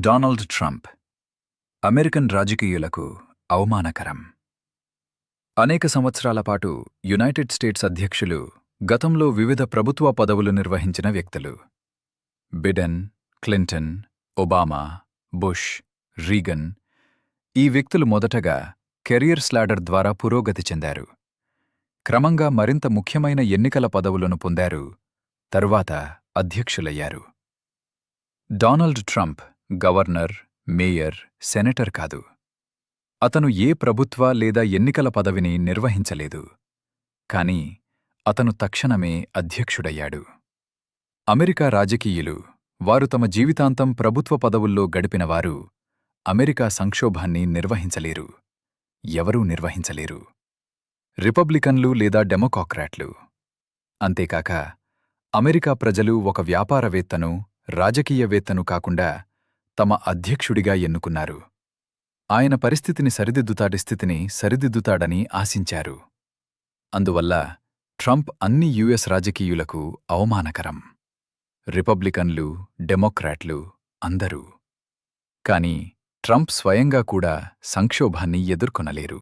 Donald Trump American రాజకీయులకు అవమానకరం. అనేక సంవత్సరాల పాటు యునైటెడ్ స్టేట్స్ అధ్యక్షులు గతంలో వివిధ ప్రభుత్వ పదవులు నిర్వహించిన వ్యక్తులు. Biden, Clinton, Obama, bush, Reagan ఈ వ్యక్తులు మొదటగా కెరియర్స్ లాడర్ ద్వారా పురోగతి చెందారు. క్రమంగా మరింత ముఖ్యమైన ఎన్నికల పదవులను పొందారు. తరువాత అధ్యక్షులయ్యారు. Donald Trump governor, mayor, senator కాదు. అతను ఏ ప్రభుత్వ లేదా ఎన్నికల పదవిని నిర్వహించలేదు. కాని అతను తక్షణమే అధ్యక్షుడయ్యాడు. అమెరికా రాజకీయులు, వారు తమ జీవితాంతం ప్రభుత్వ పదవుల్లో గడిపినవారు అమెరికా సంక్షోభాన్ని నిర్వహించలేరు. ఎవరూ నిర్వహించలేరు. రిపబ్లికన్లు లేదా డెమోక్రాట్లు. అంతేకాక అమెరికా ప్రజలు ఒక వ్యాపారవేత్తను, రాజకీయవేత్తను కాకుండా తమ అధ్యక్షుడిగా ఎన్నుకున్నారు. ఆయన పరిస్థితిని సరిదిద్దుతాడని ఆశించారు. అందువల్ల ట్రంప్ అన్ని యుఎస్ రాజకీయులకు అవమానకరం. రిపబ్లికన్లు, డెమోక్రాట్లు అందరూ. కాని ట్రంప్ స్వయంగా కూడా సంక్షోభాన్ని ఎదుర్కొనలేరు.